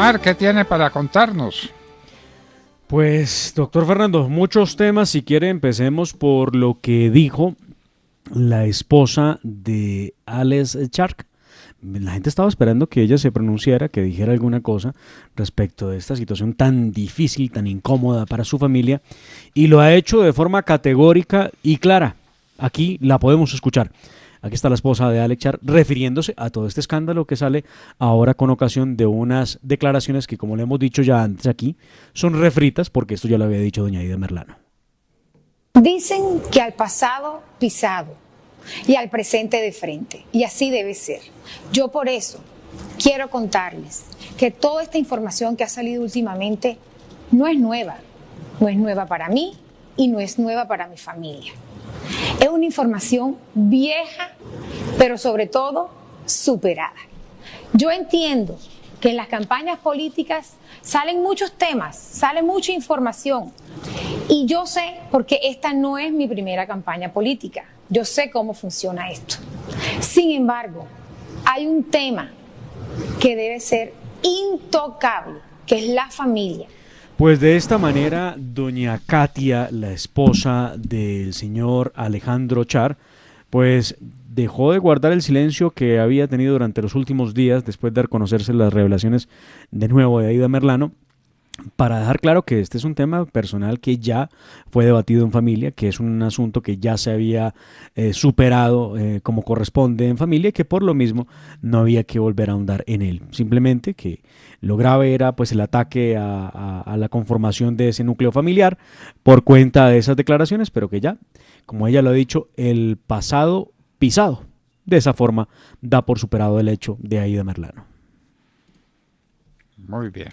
Omar, ¿qué tiene para contarnos? Pues, doctor Fernando, muchos temas. Si quiere, empecemos por lo que dijo la esposa de Alex Chark. La gente estaba esperando que ella se pronunciara, que dijera alguna cosa respecto de esta situación tan difícil, tan incómoda para su familia, y lo ha hecho de forma categórica y clara. Aquí la podemos escuchar. Aquí está la esposa de Alex Chark refiriéndose a todo este escándalo que sale ahora con ocasión de unas declaraciones que, como le hemos dicho ya antes aquí, son refritas, porque esto ya lo había dicho doña Aida Merlano. Dicen que al pasado pisado y al presente de frente, y así debe ser. Yo por eso quiero contarles que toda esta información que ha salido últimamente no es nueva para mí y no es nueva para mi familia. Es una información vieja, pero sobre todo superada. Yo entiendo que en las campañas políticas salen muchos temas, sale mucha información. Y yo sé, porque esta no es mi primera campaña política, yo sé cómo funciona esto. Sin embargo, hay un tema que debe ser intocable, que es la familia. Pues de esta manera, doña Katia, la esposa del señor Alejandro Chark, pues dejó de guardar el silencio que había tenido durante los últimos días después de conocerse las revelaciones de nuevo de Aida Merlano, para dejar claro que este es un tema personal que ya fue debatido en familia, que es un asunto que ya se había superado como corresponde en familia y que por lo mismo no había que volver a ahondar en él. Simplemente que lo grave era pues el ataque a la conformación de ese núcleo familiar por cuenta de esas declaraciones, pero que ya, como ella lo ha dicho, el pasado pisado. De esa forma da por superado el hecho de Aida Merlano. Muy bien.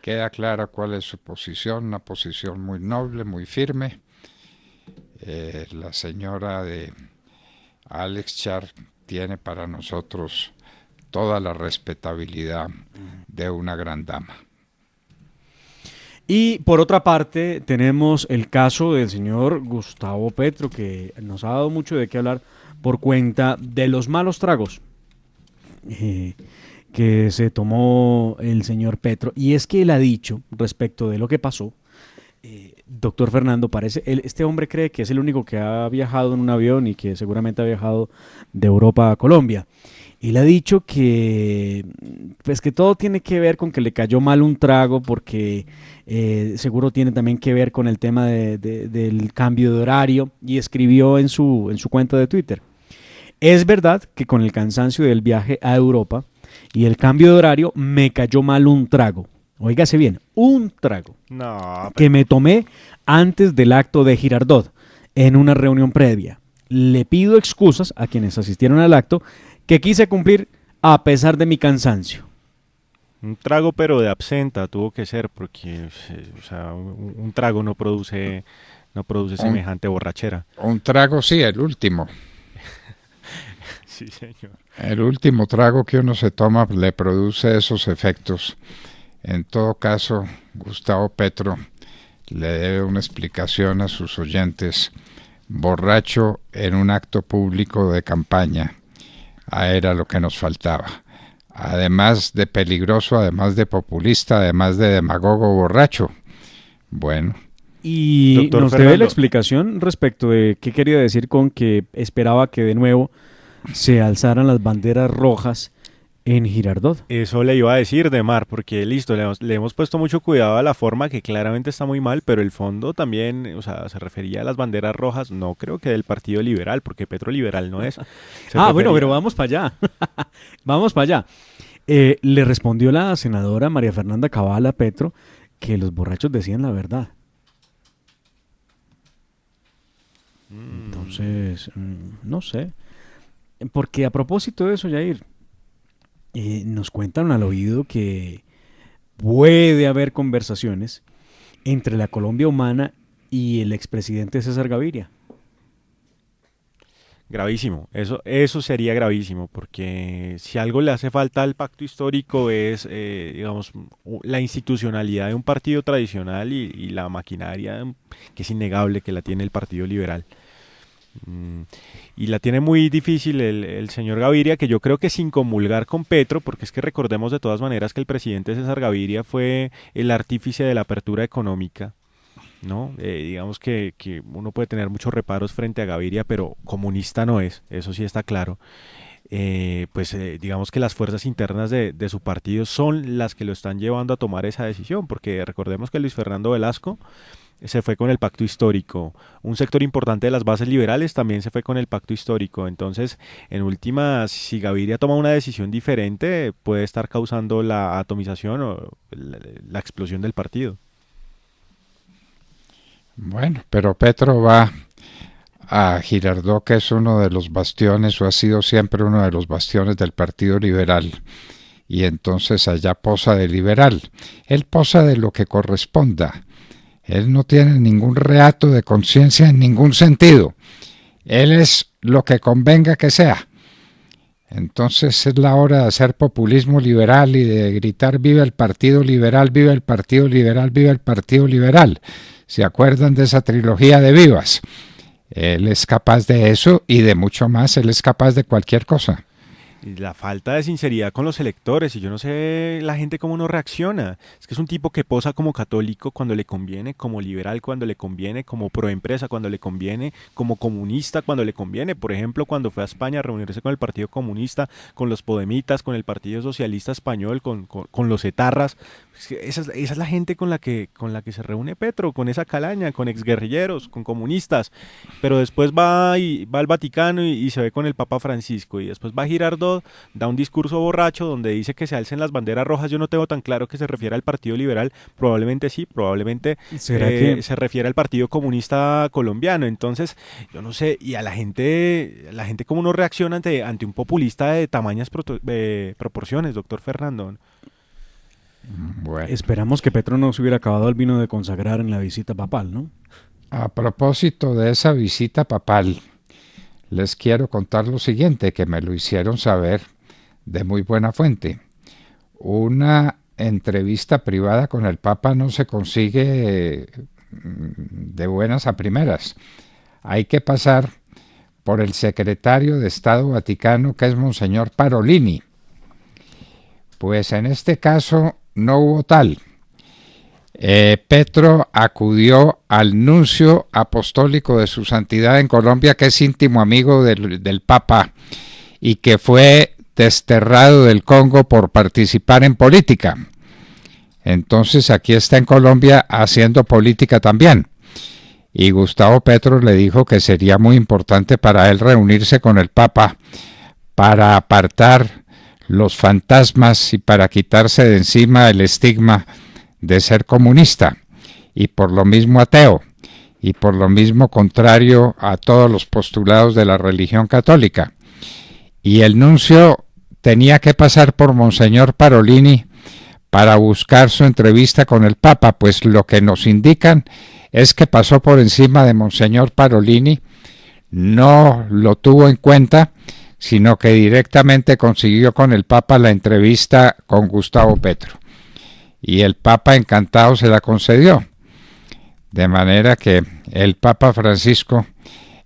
Queda clara cuál es su posición, una posición muy noble, muy firme. La señora de Alex Chark tiene para nosotros toda la respetabilidad de una gran dama. Y por otra parte tenemos el caso del señor Gustavo Petro, que nos ha dado mucho de qué hablar por cuenta de los malos tragos que se tomó el señor Petro. Y es que él ha dicho respecto de lo que pasó, doctor Fernando, este hombre cree que es el único que ha viajado en un avión y que seguramente ha viajado de Europa a Colombia. Y le ha dicho que, pues que todo tiene que ver con que le cayó mal un trago, porque seguro tiene también que ver con el tema del cambio de horario, y escribió en su cuenta de Twitter: es verdad que con el cansancio del viaje a Europa y el cambio de horario me cayó mal un trago. Óigase bien, un trago que me tomé antes del acto de Girardot en una reunión previa. Le pido excusas a quienes asistieron al acto, que quise cumplir a pesar de mi cansancio. Un trago pero de absenta tuvo que ser, porque o sea, un trago no produce semejante borrachera. Un trago sí, el último. Sí, señor. El último trago que uno se toma le produce esos efectos. En todo caso, Gustavo Petro le debe una explicación a sus oyentes. Borracho en un acto público de campaña. Era lo que nos faltaba. Además de peligroso, además de populista, además de demagogo borracho. Bueno. Y doctor nos Fernando, debe la explicación respecto de qué quería decir con que esperaba que de nuevo se alzaran las banderas rojas en Girardot. eso le iba a decir, Demar, porque listo, le hemos puesto mucho cuidado a la forma, que claramente está muy mal, pero el fondo también, o sea, se refería a las banderas rojas, no creo que del Partido Liberal, porque Petro liberal no es. Bueno, pero vamos para allá. Vamos para allá. Le respondió la senadora María Fernanda Cabal a Petro que los borrachos decían la verdad. Entonces, no sé. Porque a propósito de eso, Yair, nos cuentan al oído que puede haber conversaciones entre la Colombia humana y el expresidente César Gaviria. Gravísimo, eso sería gravísimo, porque si algo le hace falta al pacto histórico es, digamos, la institucionalidad de un partido tradicional y la maquinaria que es innegable que la tiene el Partido Liberal. Y la tiene muy difícil el señor Gaviria, que yo creo que sin comulgar con Petro, porque es que recordemos de todas maneras que el presidente César Gaviria fue el artífice de la apertura económica, ¿no? Digamos que uno puede tener muchos reparos frente a Gaviria, pero comunista no es, eso sí está claro. Digamos que las fuerzas internas de su partido son las que lo están llevando a tomar esa decisión, porque recordemos que Luis Fernando Velasco se fue con el pacto histórico. Un sector importante de las bases liberales también se fue con el pacto histórico. Entonces, en última, si Gaviria toma una decisión diferente, puede estar causando la atomización o la explosión del partido. Bueno, pero Petro va a Girardot, que es uno de los bastiones, o ha sido siempre uno de los bastiones del Partido Liberal, y entonces allá posa de liberal. Él posa de lo que corresponda. Él no tiene ningún reato de conciencia en ningún sentido. Él es lo que convenga que sea. Entonces es la hora de hacer populismo liberal y de gritar viva el Partido Liberal, viva el Partido Liberal, viva el Partido Liberal. ¿Se acuerdan de esa trilogía de vivas? Él es capaz de eso y de mucho más. Él es capaz de cualquier cosa. Y la falta de sinceridad con los electores, y yo no sé la gente cómo no reacciona. Es que es un tipo que posa como católico cuando le conviene, como liberal cuando le conviene, como proempresa cuando le conviene, como comunista cuando le conviene. Por ejemplo, cuando fue a España a reunirse con el Partido Comunista, con los podemitas, con el Partido Socialista Español, con los etarras. Esa es la gente con la que se reúne Petro, con esa calaña, con exguerrilleros, con comunistas. Pero después va al Vaticano y se ve con el Papa Francisco, y después va a Girardot, da un discurso borracho donde dice que se alcen las banderas rojas. Yo no tengo tan claro que se refiere al Partido Liberal, probablemente sí, probablemente se refiere al Partido Comunista Colombiano. Entonces, yo no sé, y a la gente cómo no reacciona ante un populista de tamañas proporciones, doctor Fernando. Bueno. Esperamos que Petro no se hubiera acabado el vino de consagrar en la visita papal, ¿no? A propósito de esa visita papal, les quiero contar lo siguiente, que me lo hicieron saber de muy buena fuente. Una entrevista privada con el Papa no se consigue de buenas a primeras. Hay que pasar por el secretario de Estado Vaticano, que es Monseñor Parolini. Pues en este caso no hubo tal. Petro acudió al nuncio apostólico de su santidad en Colombia, que es íntimo amigo del Papa y que fue desterrado del Congo por participar en política. Entonces aquí está en Colombia haciendo política también. Y Gustavo Petro le dijo que sería muy importante para él reunirse con el Papa para apartar los fantasmas y para quitarse de encima el estigma de ser comunista y por lo mismo ateo y por lo mismo contrario a todos los postulados de la religión católica. Y el nuncio tenía que pasar por Monseñor Parolini para buscar su entrevista con el Papa, pues lo que nos indican es que pasó por encima de Monseñor Parolini, no lo tuvo en cuenta, sino que directamente consiguió con el Papa la entrevista con Gustavo Petro. Y el Papa encantado se la concedió. De manera que el Papa Francisco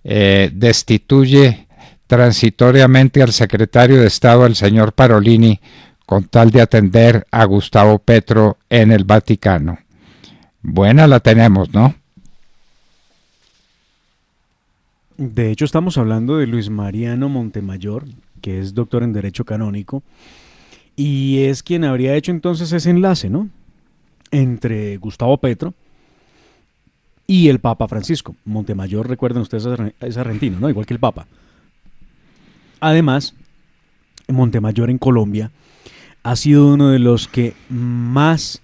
destituye transitoriamente al secretario de Estado, el señor Parolini, con tal de atender a Gustavo Petro en el Vaticano. Buena la tenemos, ¿no? De hecho, estamos hablando de Luis Mariano Montemayor, que es doctor en Derecho Canónico, y es quien habría hecho entonces ese enlace, ¿no?, entre Gustavo Petro y el Papa Francisco. Montemayor, recuerden ustedes, es argentino, ¿no?, igual que el Papa. Además, Montemayor en Colombia ha sido uno de los que más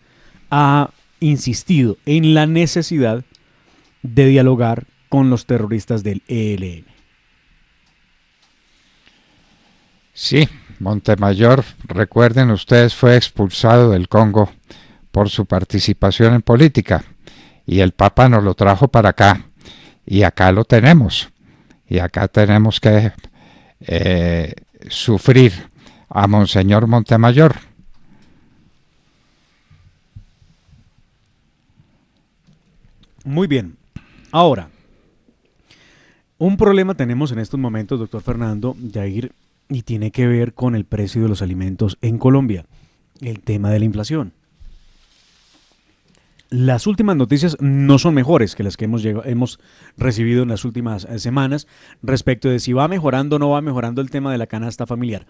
ha insistido en la necesidad de dialogar con los terroristas del ELN. Sí, Montemayor, recuerden ustedes, fue expulsado del Congo por su participación en política y el Papa nos lo trajo para acá y acá lo tenemos y acá tenemos que sufrir a Monseñor Montemayor. Muy bien. Ahora, Un problema tenemos en estos momentos, doctor Fernando, Yair, y tiene que ver con el precio de los alimentos en Colombia, el tema de la inflación. Las últimas noticias no son mejores que las que hemos recibido en las últimas semanas respecto de si va mejorando o no va mejorando el tema de la canasta familiar.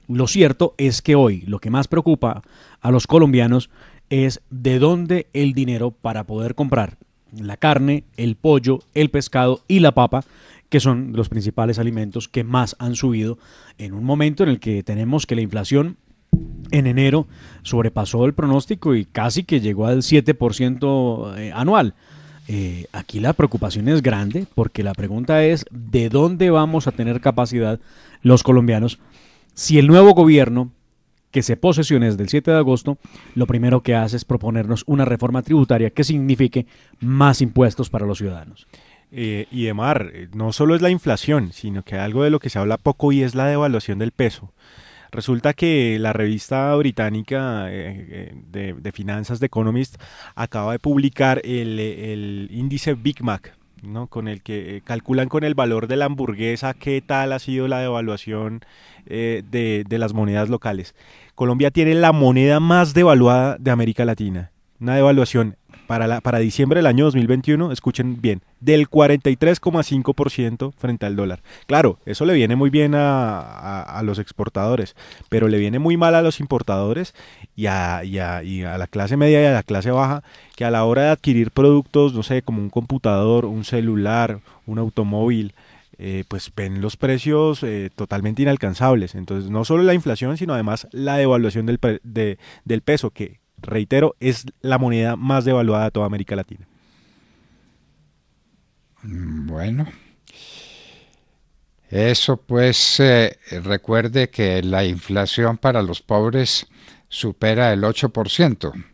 Lo cierto es que hoy lo que más preocupa a los colombianos es de dónde el dinero para poder comprar la carne, el pollo, el pescado y la papa, que son los principales alimentos que más han subido en un momento en el que tenemos que la inflación en enero sobrepasó el pronóstico y casi que llegó al 7% anual. Aquí la preocupación es grande porque la pregunta es ¿de dónde vamos a tener capacidad los colombianos si el nuevo gobierno que se posesione desde el 7 de agosto lo primero que hace es proponernos una reforma tributaria que signifique más impuestos para los ciudadanos? Y Demar, no solo es la inflación, sino que algo de lo que se habla poco y es la devaluación del peso. Resulta que la revista británica de finanzas, The Economist, acaba de publicar el índice Big Mac, ¿no? Con el que calculan con el valor de la hamburguesa qué tal ha sido la devaluación de las monedas locales. Colombia tiene la moneda más devaluada de América Latina, una devaluación para diciembre del año 2021, escuchen bien, del 43,5% frente al dólar. Claro, eso le viene muy bien a los exportadores, pero le viene muy mal a los importadores y a la clase media y a la clase baja, que a la hora de adquirir productos, no sé, como un computador, un celular, un automóvil, pues ven los precios totalmente inalcanzables. Entonces, no solo la inflación, sino además la devaluación del peso, que reitero, es la moneda más devaluada de toda América Latina. Bueno, eso pues recuerde que la inflación para los pobres supera el 8%,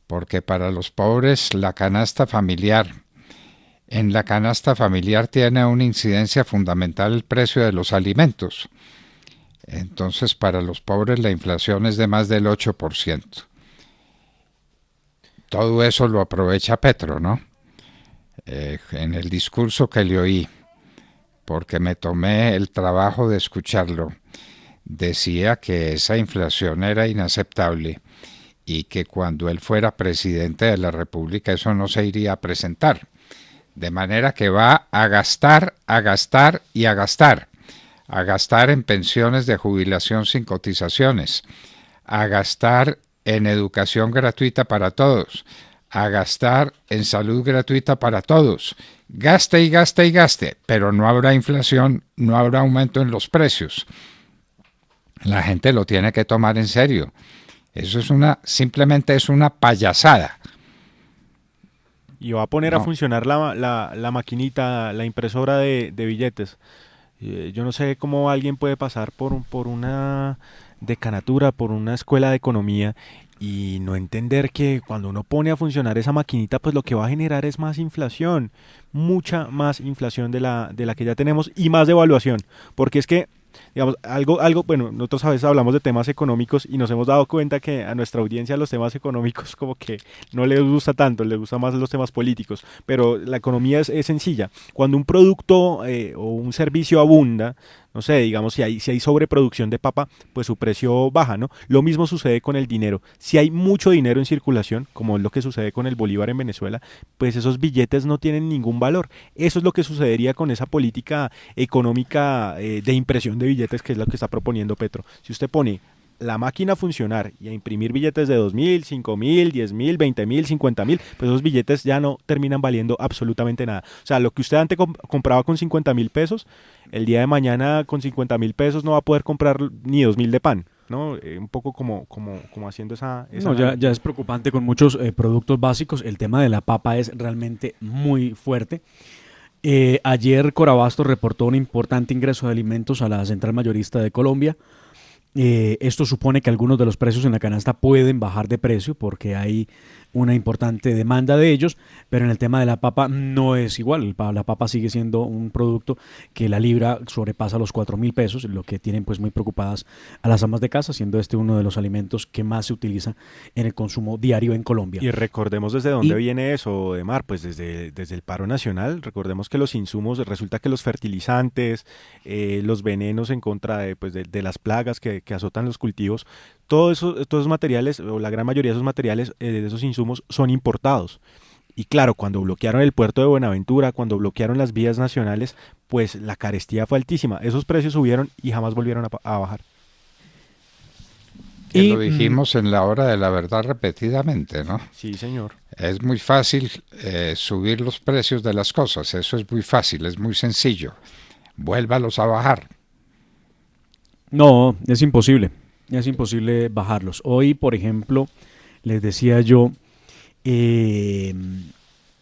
porque para los pobres la canasta familiar, en la canasta familiar tiene una incidencia fundamental el precio de los alimentos. Entonces para los pobres la inflación es de más del 8%. Todo eso lo aprovecha Petro, ¿no? En el discurso que le oí, porque me tomé el trabajo de escucharlo, decía que esa inflación era inaceptable y que cuando él fuera presidente de la República eso no se iría a presentar. De manera que va a gastar, a gastar y a gastar. A gastar en pensiones de jubilación sin cotizaciones, a gastar en educación gratuita para todos, a gastar en salud gratuita para todos. Gaste y gaste y gaste, pero no habrá inflación, no habrá aumento en los precios. La gente lo tiene que tomar en serio. Eso es simplemente es una payasada. Y va a poner a funcionar la maquinita, la impresora de billetes. Yo no sé cómo alguien puede pasar por una decanatura, por una escuela de economía y no entender que cuando uno pone a funcionar esa maquinita, pues lo que va a generar es más inflación, mucha más inflación de la que ya tenemos y más devaluación, porque es que digamos, bueno, nosotros a veces hablamos de temas económicos y nos hemos dado cuenta que a nuestra audiencia los temas económicos como que no les gusta tanto, les gusta más los temas políticos, pero la economía es sencilla. Cuando un producto o un servicio abunda, no sé, digamos, si hay sobreproducción de papa, pues su precio baja, ¿no? Lo mismo sucede con el dinero. Si hay mucho dinero en circulación, como es lo que sucede con el bolívar en Venezuela, pues esos billetes no tienen ningún valor. Eso es lo que sucedería con esa política económica de impresión de billetes, que es lo que está proponiendo Petro. Si usted pone la máquina a funcionar y a imprimir billetes de 2.000, 5.000, 10.000, 20.000, 50.000, pues esos billetes ya no terminan valiendo absolutamente nada. O sea, lo que usted antes compraba con 50.000 pesos, el día de mañana con 50.000 pesos no va a poder comprar ni 2.000 de pan, ¿no? Un poco como haciendo esa... No, ya es preocupante con muchos productos básicos. El tema de la papa es realmente muy fuerte. Ayer Corabastos reportó un importante ingreso de alimentos a la central mayorista de Colombia. Esto supone que algunos de los precios en la canasta pueden bajar de precio porque hay una importante demanda de ellos, pero en el tema de la papa no es igual. La papa sigue siendo un producto que la libra sobrepasa los 4.000 pesos, lo que tienen pues muy preocupadas a las amas de casa, siendo este uno de los alimentos que más se utiliza en el consumo diario en Colombia. Y recordemos desde dónde viene eso, Demar, pues desde el paro nacional. Recordemos que los insumos, resulta que los fertilizantes, los venenos en contra de las plagas que azotan los cultivos, todos esos materiales, o la gran mayoría de esos materiales, de esos insumos, son importados. Y claro, cuando bloquearon el puerto de Buenaventura, cuando bloquearon las vías nacionales, pues la carestía fue altísima. Esos precios subieron y jamás volvieron a bajar. Y lo dijimos en la hora de la verdad repetidamente, ¿no? Sí, señor. Es muy fácil subir los precios de las cosas, eso es muy fácil, es muy sencillo. Vuélvalos a bajar. No, es imposible bajarlos. Hoy, por ejemplo, les decía yo, un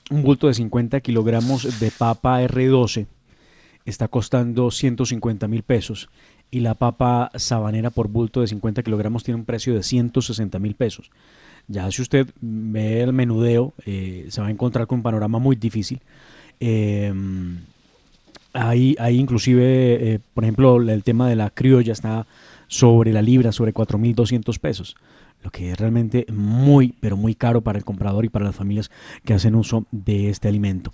bulto de 50 kilogramos de papa R12 está costando 150.000 pesos y la papa sabanera por bulto de 50 kilogramos tiene un precio de 160.000 pesos. Ya si usted ve el menudeo, se va a encontrar con un panorama muy difícil. Hay inclusive, por ejemplo, el tema de la criolla está sobre la libra, sobre 4.200 pesos, lo que es realmente muy, pero muy caro para el comprador y para las familias que hacen uso de este alimento.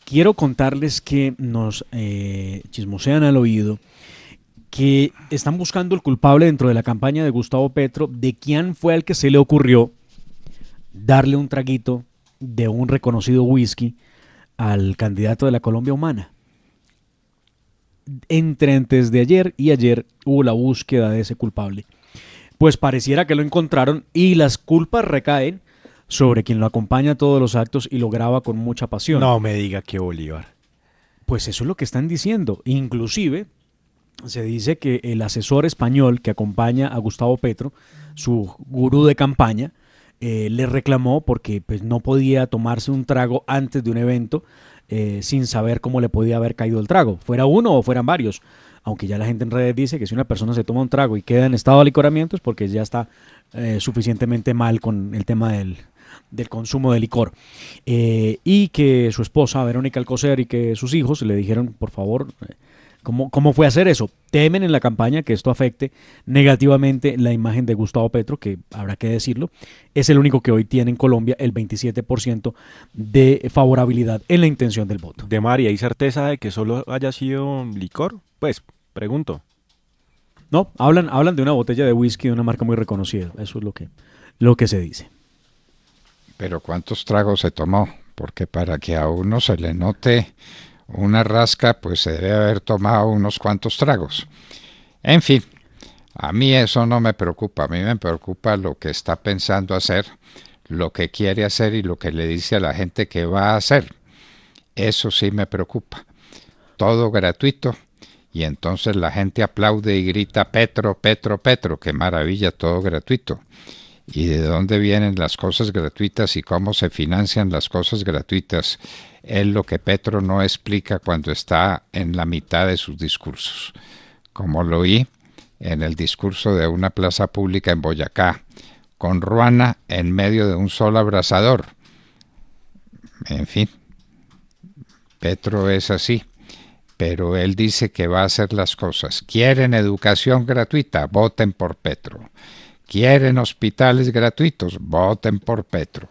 Quiero contarles que nos chismosean al oído que están buscando el culpable dentro de la campaña de Gustavo Petro de quién fue al que se le ocurrió darle un traguito de un reconocido whisky al candidato de la Colombia Humana. Entre antes de ayer y ayer hubo la búsqueda de ese culpable. Pues pareciera que lo encontraron y las culpas recaen sobre quien lo acompaña a todos los actos y lo graba con mucha pasión. No me diga que Bolívar. Pues eso es lo que están diciendo. Inclusive se dice que el asesor español que acompaña a Gustavo Petro, su gurú de campaña, le reclamó porque pues, no podía tomarse un trago antes de un evento sin saber cómo le podía haber caído el trago, fuera uno o fueran varios, aunque ya la gente en redes dice que si una persona se toma un trago y queda en estado de alicoramiento es porque ya está suficientemente mal con el tema del consumo de licor, y que su esposa Verónica Alcocer y que sus hijos le dijeron, por favor, ¿cómo fue hacer eso? Temen en la campaña que esto afecte negativamente la imagen de Gustavo Petro, que habrá que decirlo, es el único que hoy tiene en Colombia el 27% de favorabilidad en la intención del voto. De María, ¿hay certeza de que solo haya sido licor? Pues, pregunto. No, hablan de una botella de whisky de una marca muy reconocida, eso es lo que se dice. Pero ¿cuántos tragos se tomó? Porque para que a uno se le note una rasca, pues se debe haber tomado unos cuantos tragos. En fin, a mí eso no me preocupa, a mí me preocupa lo que está pensando hacer, lo que quiere hacer y lo que le dice a la gente que va a hacer. Eso sí me preocupa. Todo gratuito y entonces la gente aplaude y grita Petro, Petro, Petro, qué maravilla, todo gratuito. ¿Y de dónde vienen las cosas gratuitas y cómo se financian las cosas gratuitas? Es lo que Petro no explica cuando está en la mitad de sus discursos. Como lo oí en el discurso de una plaza pública en Boyacá, con Ruana en medio de un sol abrasador. En fin, Petro es así, pero él dice que va a hacer las cosas. ¿Quieren educación gratuita? Voten por Petro. ¿Quieren hospitales gratuitos? Voten por Petro.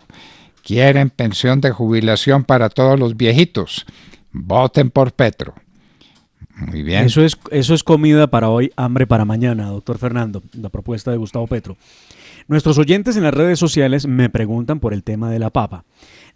¿Quieren pensión de jubilación para todos los viejitos? Voten por Petro. Muy bien. Eso es comida para hoy, hambre para mañana, doctor Fernando, la propuesta de Gustavo Petro. Nuestros oyentes en las redes sociales me preguntan por el tema de la papa.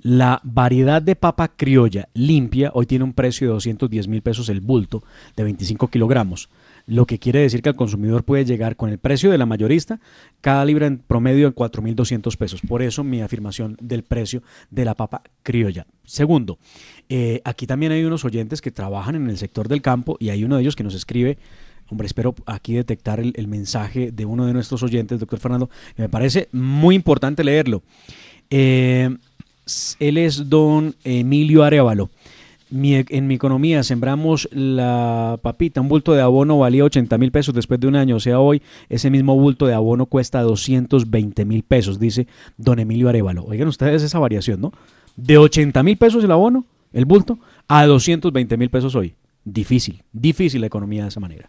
La variedad de papa criolla limpia hoy tiene un precio de 210.000 pesos el bulto de 25 kilogramos. Lo que quiere decir que el consumidor puede llegar con el precio de la mayorista, cada libra en promedio en 4.200 pesos. Por eso mi afirmación del precio de la papa criolla. Segundo, aquí también hay unos oyentes que trabajan en el sector del campo y hay uno de ellos que nos escribe, hombre, espero aquí detectar el mensaje de uno de nuestros oyentes, doctor Fernando, que me parece muy importante leerlo. Él es don Emilio Arévalo. En mi economía sembramos la papita, un bulto de abono valía 80.000 pesos después de un año, o sea, hoy ese mismo bulto de abono cuesta 220.000 pesos, dice don Emilio Arévalo. Oigan ustedes esa variación, ¿no? De 80.000 pesos el abono, el bulto, a 220.000 pesos hoy. Difícil la economía de esa manera.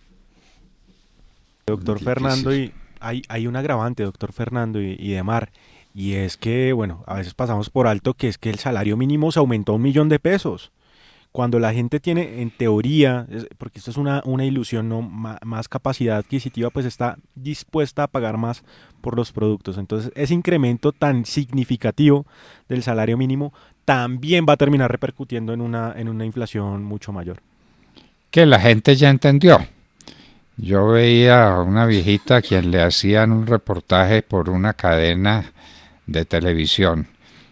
Doctor Fernando, y hay un agravante, doctor Fernando y Demar, y es que, bueno, a veces pasamos por alto que es que el salario mínimo se aumentó a 1.000.000 de pesos. Cuando la gente tiene, en teoría, porque esto es una ilusión, ¿no? Más capacidad adquisitiva, pues está dispuesta a pagar más por los productos. Entonces, ese incremento tan significativo del salario mínimo también va a terminar repercutiendo en una inflación mucho mayor. Que la gente ya entendió. Yo veía a una viejita a quien le hacían un reportaje por una cadena de televisión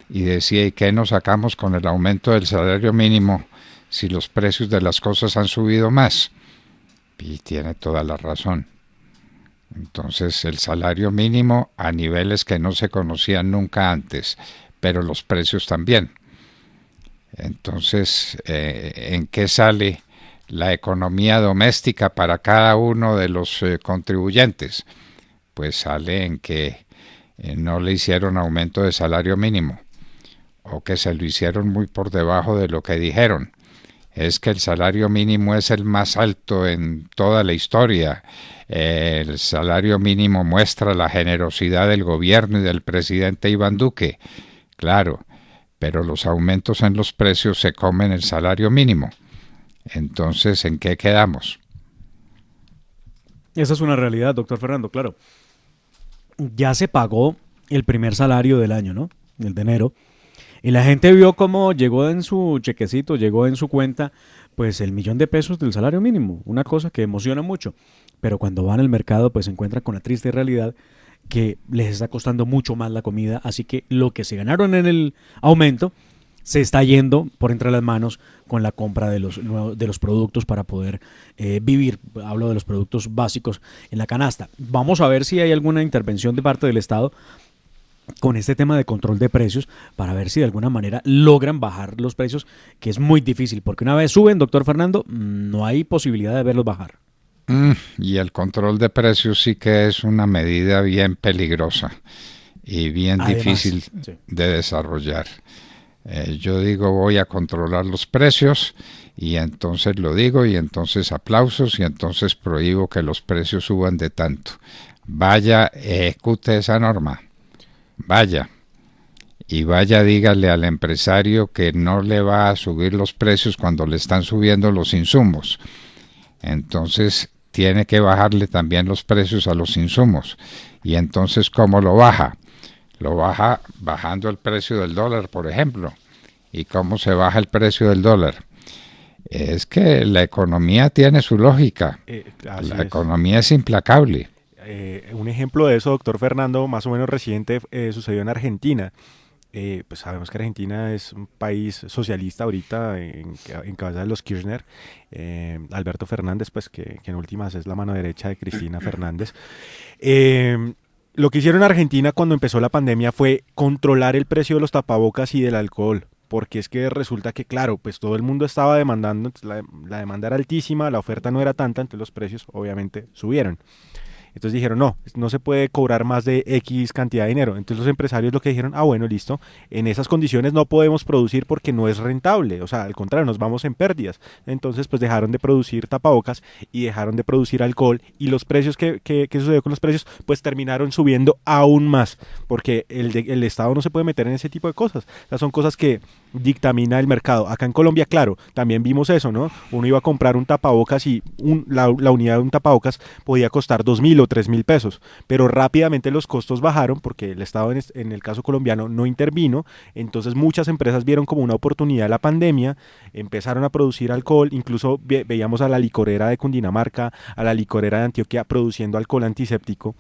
y decía, ¿y qué nos sacamos con el aumento del salario mínimo si los precios de las cosas han subido más? Y tiene toda la razón. Entonces el salario mínimo a niveles que no se conocían nunca antes, pero los precios también. Entonces, ¿en qué sale la economía doméstica para cada uno de los contribuyentes? Pues sale en que no le hicieron aumento de salario mínimo, o que se lo hicieron muy por debajo de lo que dijeron. Es que el salario mínimo es el más alto en toda la historia. El salario mínimo muestra la generosidad del gobierno y del presidente Iván Duque. Claro, pero los aumentos en los precios se comen el salario mínimo. Entonces, ¿en qué quedamos? Esa es una realidad, doctor Fernando, claro. Ya se pagó el primer salario del año, ¿no? El de enero. Y la gente vio cómo llegó en su chequecito, llegó en su cuenta, pues el 1.000.000 de pesos del salario mínimo. Una cosa que emociona mucho. Pero cuando van al mercado, pues se encuentran con la triste realidad que les está costando mucho más la comida. Así que lo que se ganaron en el aumento se está yendo por entre las manos con la compra de los productos para poder vivir. Hablo de los productos básicos en la canasta. Vamos a ver si hay alguna intervención de parte del Estado con este tema de control de precios para ver si de alguna manera logran bajar los precios, que es muy difícil, porque una vez suben, doctor Fernando, no hay posibilidad de verlos bajar. Y el control de precios sí que es una medida bien peligrosa y bien difícil sí, de desarrollar. Yo digo, voy a controlar los precios y entonces lo digo y entonces aplausos y entonces prohíbo que los precios suban de tanto. Vaya, ejecute esa norma. Vaya, y vaya, dígale al empresario que no le va a subir los precios cuando le están subiendo los insumos. Entonces tiene que bajarle también los precios a los insumos. Y entonces, ¿cómo lo baja? Lo baja bajando el precio del dólar, por ejemplo. ¿Y cómo se baja el precio del dólar? Es que la economía tiene su lógica. La economía es implacable. Un ejemplo de eso, doctor Fernando, más o menos reciente, sucedió en Argentina. Pues sabemos que Argentina es un país socialista ahorita en cabeza de los Kirchner. Alberto Fernández, pues que en últimas es la mano derecha de Cristina Fernández. Lo que hicieron en Argentina cuando empezó la pandemia fue controlar el precio de los tapabocas y del alcohol. Porque es que resulta que, claro, pues todo el mundo estaba demandando, la demanda era altísima, la oferta no era tanta, entonces los precios obviamente subieron. Entonces dijeron, no se puede cobrar más de X cantidad de dinero. Entonces los empresarios lo que dijeron, bueno, listo, en esas condiciones no podemos producir porque no es rentable. O sea, al contrario, nos vamos en pérdidas. Entonces, pues dejaron de producir tapabocas y dejaron de producir alcohol. Y los precios, ¿qué sucedió con los precios? Pues terminaron subiendo aún más. Porque el Estado no se puede meter en ese tipo de cosas. O sea, son cosas que dictamina el mercado. Acá en Colombia, claro, también vimos eso, ¿no? Uno iba a comprar un tapabocas y la unidad de un tapabocas podía costar 2.000 o 3.000 pesos, pero rápidamente los costos bajaron porque el Estado en el caso colombiano no intervino, entonces muchas empresas vieron como una oportunidad la pandemia, empezaron a producir alcohol, incluso veíamos a la licorera de Cundinamarca, a la licorera de Antioquia produciendo alcohol antiséptico.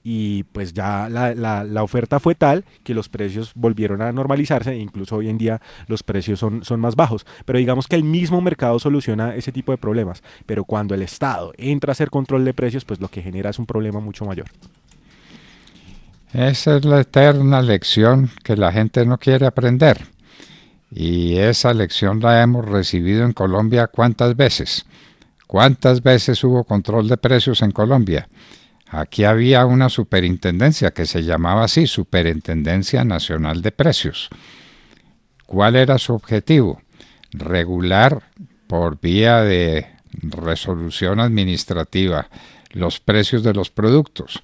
Y pues ya la oferta fue tal que los precios volvieron a normalizarse e incluso hoy en día los precios son más bajos. Pero digamos que el mismo mercado soluciona ese tipo de problemas. Pero cuando el Estado entra a hacer control de precios, pues lo que genera es un problema mucho mayor. Esa es la eterna lección que la gente no quiere aprender. Y esa lección la hemos recibido en Colombia ¿cuántas veces? ¿Cuántas veces hubo control de precios en Colombia? Aquí había una superintendencia que se llamaba así, Superintendencia Nacional de Precios. ¿Cuál era su objetivo? Regular por vía de resolución administrativa los precios de los productos.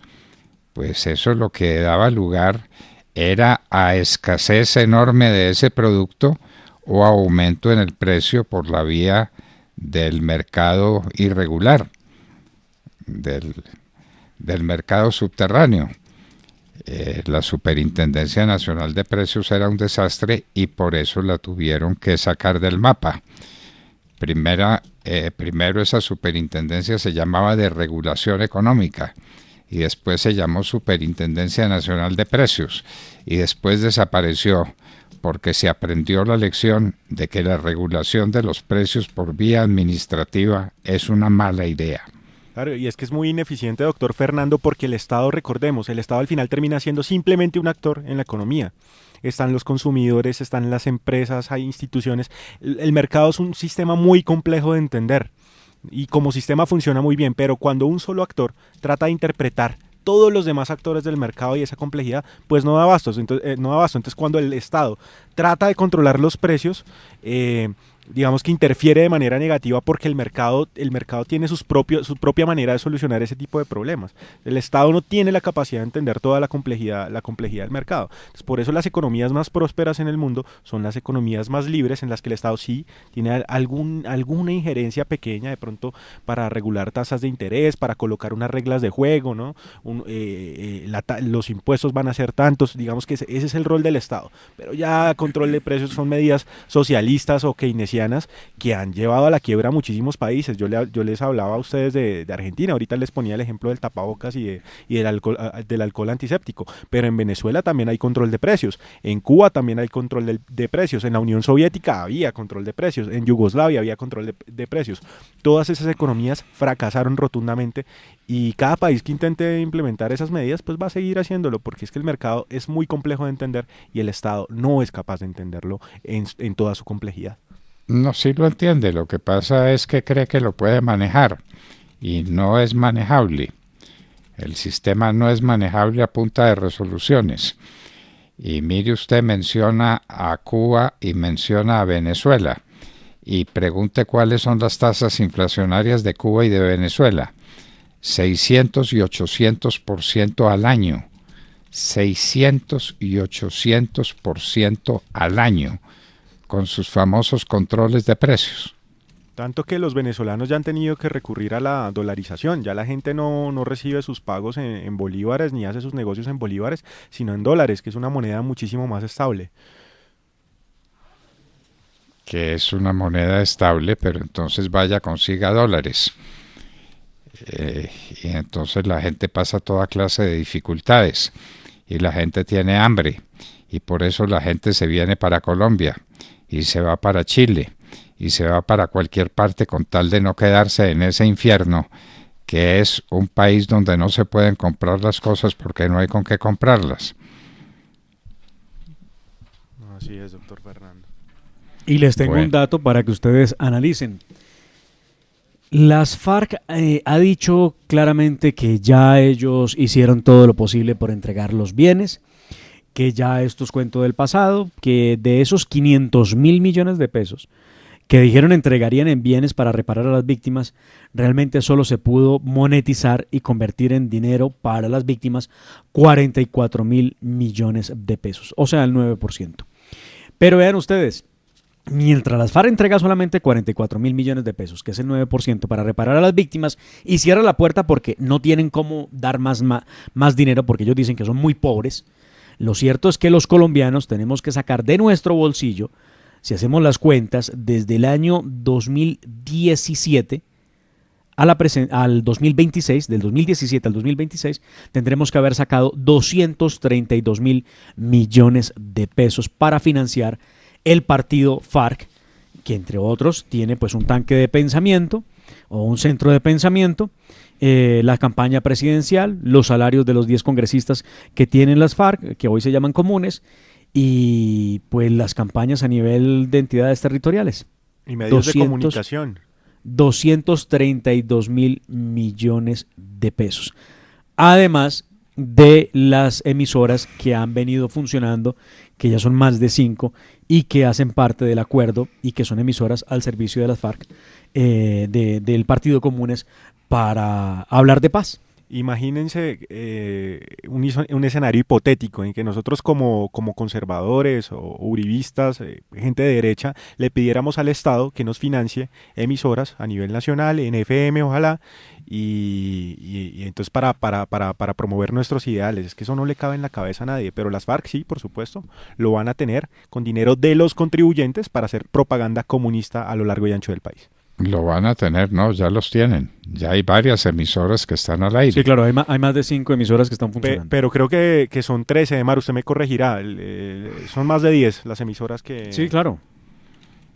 Pues eso lo que daba lugar era a escasez enorme de ese producto o aumento en el precio por la vía del mercado irregular, del mercado subterráneo. La Superintendencia Nacional de Precios era un desastre y por eso la tuvieron que sacar del mapa. Primero esa superintendencia se llamaba de Regulación Económica y después se llamó Superintendencia Nacional de Precios y después desapareció porque se aprendió la lección de que la regulación de los precios por vía administrativa es una mala idea. Claro, y es que es muy ineficiente, doctor Fernando, porque el Estado, recordemos, el Estado al final termina siendo simplemente un actor en la economía. Están los consumidores, están las empresas, hay instituciones. El mercado es un sistema muy complejo de entender y como sistema funciona muy bien, pero cuando un solo actor trata de interpretar todos los demás actores del mercado y esa complejidad, pues no da abasto. Entonces, cuando el Estado trata de controlar los precios, digamos que interfiere de manera negativa porque el mercado tiene su propia manera de solucionar ese tipo de problemas. El Estado no tiene la capacidad de entender toda la complejidad del mercado. Entonces, por eso las economías más prósperas en el mundo son las economías más libres, en las que el Estado sí tiene alguna injerencia pequeña de pronto para regular tasas de interés, para colocar unas reglas de juego, ¿no? Los impuestos van a ser tantos, digamos que ese es el rol del Estado. Pero ya control de precios son medidas socialistas o keynesianas que han llevado a la quiebra a muchísimos países. Yo les hablaba a ustedes de Argentina, ahorita les ponía el ejemplo del tapabocas y del alcohol antiséptico, pero en Venezuela también hay control de precios, en Cuba también hay control de precios, en la Unión Soviética había control de precios, en Yugoslavia había control de precios. Todas esas economías fracasaron rotundamente y cada país que intente implementar esas medidas pues va a seguir haciéndolo porque es que el mercado es muy complejo de entender y el Estado no es capaz de entenderlo en toda su complejidad. No, sí lo entiende, lo que pasa es que cree que lo puede manejar y no es manejable. El sistema no es manejable a punta de resoluciones. Y mire, usted menciona a Cuba y menciona a Venezuela y pregunte cuáles son las tasas inflacionarias de Cuba y de Venezuela. 600 y 800% al año. 600 y 800% al año. Con sus famosos controles de precios. Tanto que los venezolanos ya han tenido que recurrir a la dolarización, ya la gente no recibe sus pagos en bolívares ni hace sus negocios en bolívares, sino en dólares, que es una moneda muchísimo más estable. Que es una moneda estable, pero entonces vaya, consiga dólares. Y entonces la gente pasa toda clase de dificultades y la gente tiene hambre y por eso la gente se viene para Colombia y se va para Chile y se va para cualquier parte con tal de no quedarse en ese infierno que es un país donde no se pueden comprar las cosas porque no hay con qué comprarlas. Así es, doctor Fernando. Y les tengo un dato para que ustedes analicen. Las FARC ha dicho claramente que ya ellos hicieron todo lo posible por entregar los bienes, que ya esto es cuento del pasado, que de esos 500.000 millones de pesos que dijeron entregarían en bienes para reparar a las víctimas, realmente solo se pudo monetizar y convertir en dinero para las víctimas 44.000 millones de pesos, o sea, el 9%. Pero vean ustedes, mientras las FARC entrega solamente 44.000 millones de pesos, que es el 9% para reparar a las víctimas, y cierra la puerta porque no tienen cómo dar más dinero, porque ellos dicen que son muy pobres. Lo cierto es que los colombianos tenemos que sacar de nuestro bolsillo, si hacemos las cuentas, desde el año 2017 al 2026, del 2017 al 2026, tendremos que haber sacado 232.000 millones de pesos para financiar el partido FARC, que entre otros tiene pues un tanque de pensamiento o un centro de pensamiento, la campaña presidencial, los salarios de los 10 congresistas que tienen las FARC, que hoy se llaman comunes, y pues las campañas a nivel de entidades territoriales. Y medios de comunicación. 232.000 millones de pesos. Además de las emisoras que han venido funcionando, que ya son más de 5 y que hacen parte del acuerdo y que son emisoras al servicio de las FARC, del Partido Comunes, para hablar de paz. Imagínense un escenario hipotético en que nosotros como conservadores o uribistas, gente de derecha, le pidiéramos al Estado que nos financie emisoras a nivel nacional, en FM ojalá, y entonces para promover nuestros ideales. Es que eso no le cabe en la cabeza a nadie, pero las FARC sí, por supuesto, lo van a tener con dinero de los contribuyentes para hacer propaganda comunista a lo largo y ancho del país. Lo van a tener, no, ya los tienen. Ya hay varias emisoras que están al aire. Sí, claro, hay más de 5 emisoras que están funcionando. Pero creo que son 13, Mar, usted me corregirá. Son más de 10 las emisoras que... Sí, claro.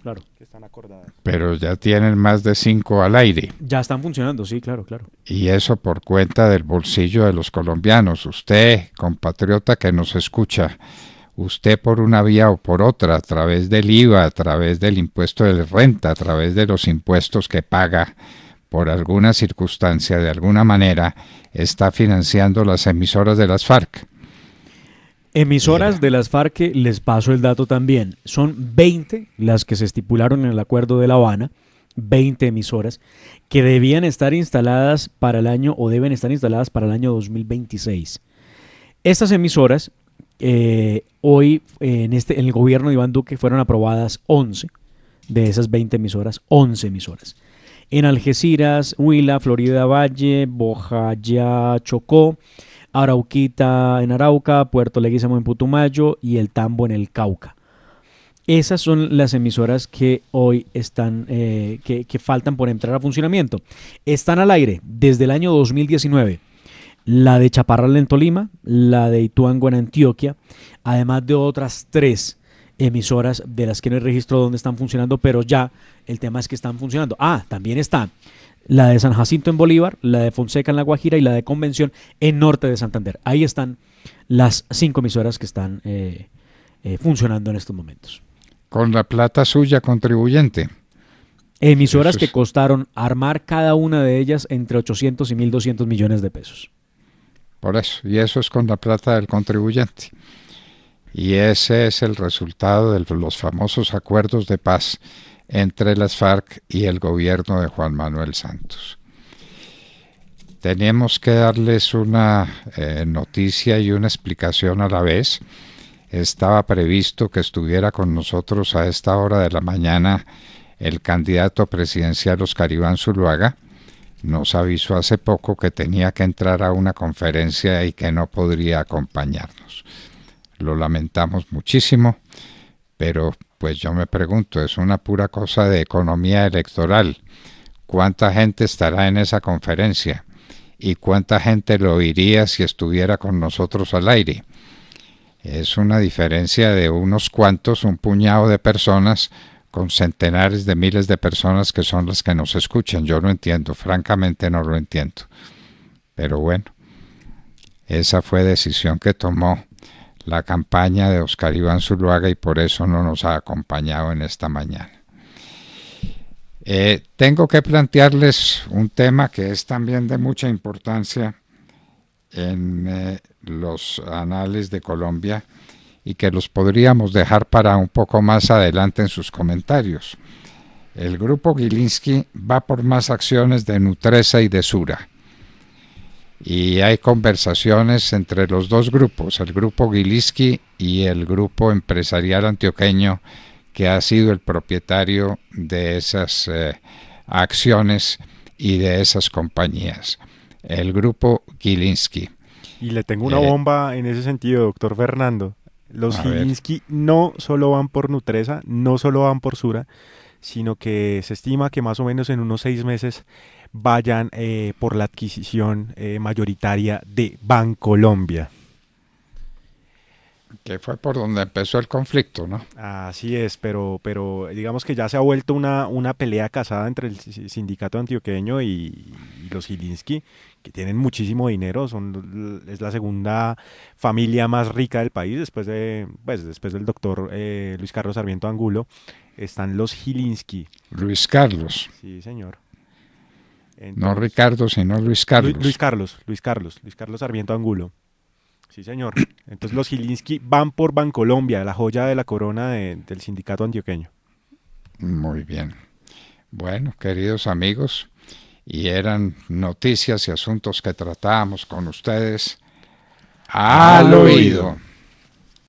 Que están acordadas. Pero ya tienen más de 5 al aire. Ya están funcionando, sí, claro. Y eso por cuenta del bolsillo de los colombianos. Usted, compatriota que nos escucha, usted por una vía o por otra, a través del IVA, a través del impuesto de renta, a través de los impuestos que paga, por alguna circunstancia, de alguna manera, está financiando las emisoras de las FARC. Emisoras de las FARC, les paso el dato también. Son 20 las que se estipularon en el Acuerdo de La Habana, 20 emisoras, que debían estar instaladas para el año, o deben estar instaladas para el año 2026. Estas emisoras... hoy en el gobierno de Iván Duque fueron aprobadas 11 de esas 20 emisoras, 11 emisoras. En Algeciras, Huila, Florida Valle, Bojayá, Chocó, Arauquita en Arauca, Puerto Leguízamo en Putumayo y El Tambo en el Cauca. Esas son las emisoras que hoy están, que faltan por entrar a funcionamiento. Están al aire desde el año 2019. La de Chaparral en Tolima, la de Ituango en Antioquia, además de otras 3 emisoras de las que no hay registro donde están funcionando, pero ya el tema es que están funcionando. También está la de San Jacinto en Bolívar, la de Fonseca en La Guajira y la de Convención en Norte de Santander. Ahí están las 5 emisoras que están funcionando en estos momentos. Con la plata suya contribuyente. Emisoras que costaron armar cada una de ellas entre 800 y 1.200 millones de pesos. Por eso, y eso es con la plata del contribuyente. Y ese es el resultado de los famosos acuerdos de paz entre las FARC y el gobierno de Juan Manuel Santos. Tenemos que darles una noticia y una explicación a la vez. Estaba previsto que estuviera con nosotros a esta hora de la mañana el candidato presidencial Oscar Iván Zuluaga. Nos avisó hace poco que tenía que entrar a una conferencia y que no podría acompañarnos. Lo lamentamos muchísimo, pero pues yo me pregunto, es una pura cosa de economía electoral. ¿Cuánta gente estará en esa conferencia? ¿Y cuánta gente lo oiría si estuviera con nosotros al aire? Es una diferencia de unos cuantos, un puñado de personas, con centenares de miles de personas que son las que nos escuchan. Yo no entiendo, francamente no lo entiendo. Pero bueno, esa fue decisión que tomó la campaña de Oscar Iván Zuluaga y por eso no nos ha acompañado en esta mañana. Tengo que plantearles un tema que es también de mucha importancia en los anales de Colombia y que los podríamos dejar para un poco más adelante en sus comentarios. El grupo Gilinski va por más acciones de Nutresa y de Sura. Y hay conversaciones entre los dos grupos, el grupo Gilinski y el grupo empresarial antioqueño que ha sido el propietario de esas acciones y de esas compañías. El grupo Gilinski. Y le tengo una bomba en ese sentido, doctor Fernando. Los Gilinski no solo van por Nutresa, no solo van por Sura, sino que se estima que más o menos en unos 6 meses vayan por la adquisición mayoritaria de Bancolombia. Que fue por donde empezó el conflicto, ¿no? Así es, pero digamos que ya se ha vuelto una pelea casada entre el sindicato antioqueño y los Gilinski, que tienen muchísimo dinero, es la segunda familia más rica del país, después del doctor Luis Carlos Sarmiento Angulo, están los Gilinski. Luis Carlos. Sí, señor. No Ricardo, sino Luis Carlos. Luis Carlos Sarmiento Angulo. Sí, señor. Entonces los Gilinski van por Bancolombia, la joya de la corona del sindicato antioqueño. Muy bien. Bueno, queridos amigos, y eran noticias y asuntos que tratábamos con ustedes al oído.